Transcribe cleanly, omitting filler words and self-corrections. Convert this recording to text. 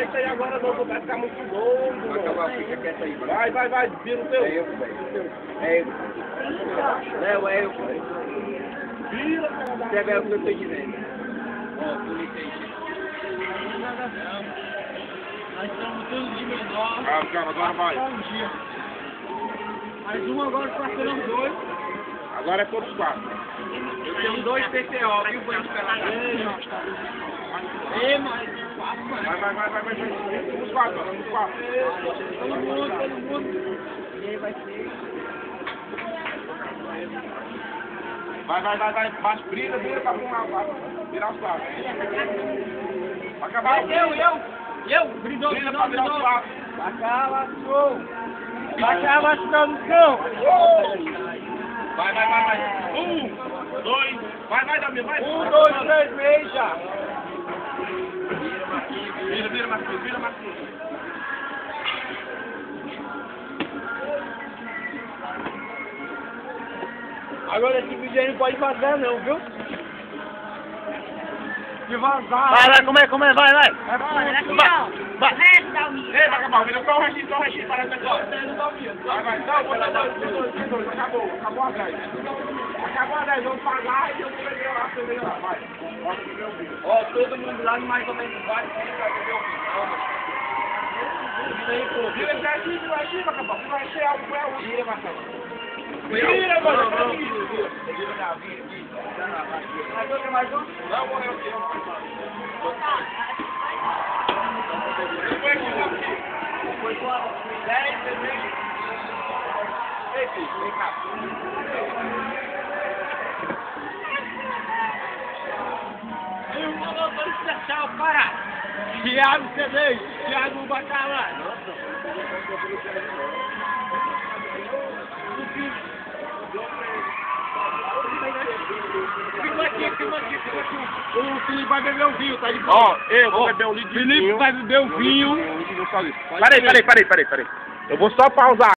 isso aí agora não, vai ficar muito longo. Vai acabar, fica quieto aí. Vai, vira o teu. É eu, velho. É eu. Não, é eu, velho. Vira, cara. Você vê o que eu estou dizendo. Ó, polícia aí. Nós estamos todos de menor. Calma, agora vai. Só um dia. Mais um agora passando dois. Agora é todos os quatro. Eu tenho 2 PCO, viu? Vou esperar. Ei, mais quatro, mano. Vai. Vamos quatro. Todo mundo. Quem vai ser? Vai. Baixa, vira pra virar os quatro. Vai acabar. Eu. Brilhou. Vira pra virar os quatro. Acaba, show. Acaba no chão. Vai. 1, 2, vai, Damir, vai. 1, 2, 3, meia. Vira, Marquinhos. Agora esse vídeo aí não pode vazar não, viu? De vazar. Vai, como é, vai. Vai. Ei, vai acabar, vira só o restinho, parece agora. Vai, não, bota dois, acabou a 10. Acabou a 10, vamos pagar e eu vou ver lá, vai. Ó, todo mundo lá no mais ou menos vai pra ver o vídeo. Vira esse aqui, vai acabar, vai ser algo, Vira, Marcelo. Vira, mano. Mais um? Não, morreu aqui. Foi com 10, 13. Ei, filho, vem cá. Eu vou deixar o cara. Thiago C10. Thiago Bacalhau. Filma aqui. O Felipe vai beber o vinho, tá de boa. Ó, eu vou beber um litro de vinho. Felipe vai beber o vinho. Peraí. Eu vou só pausar.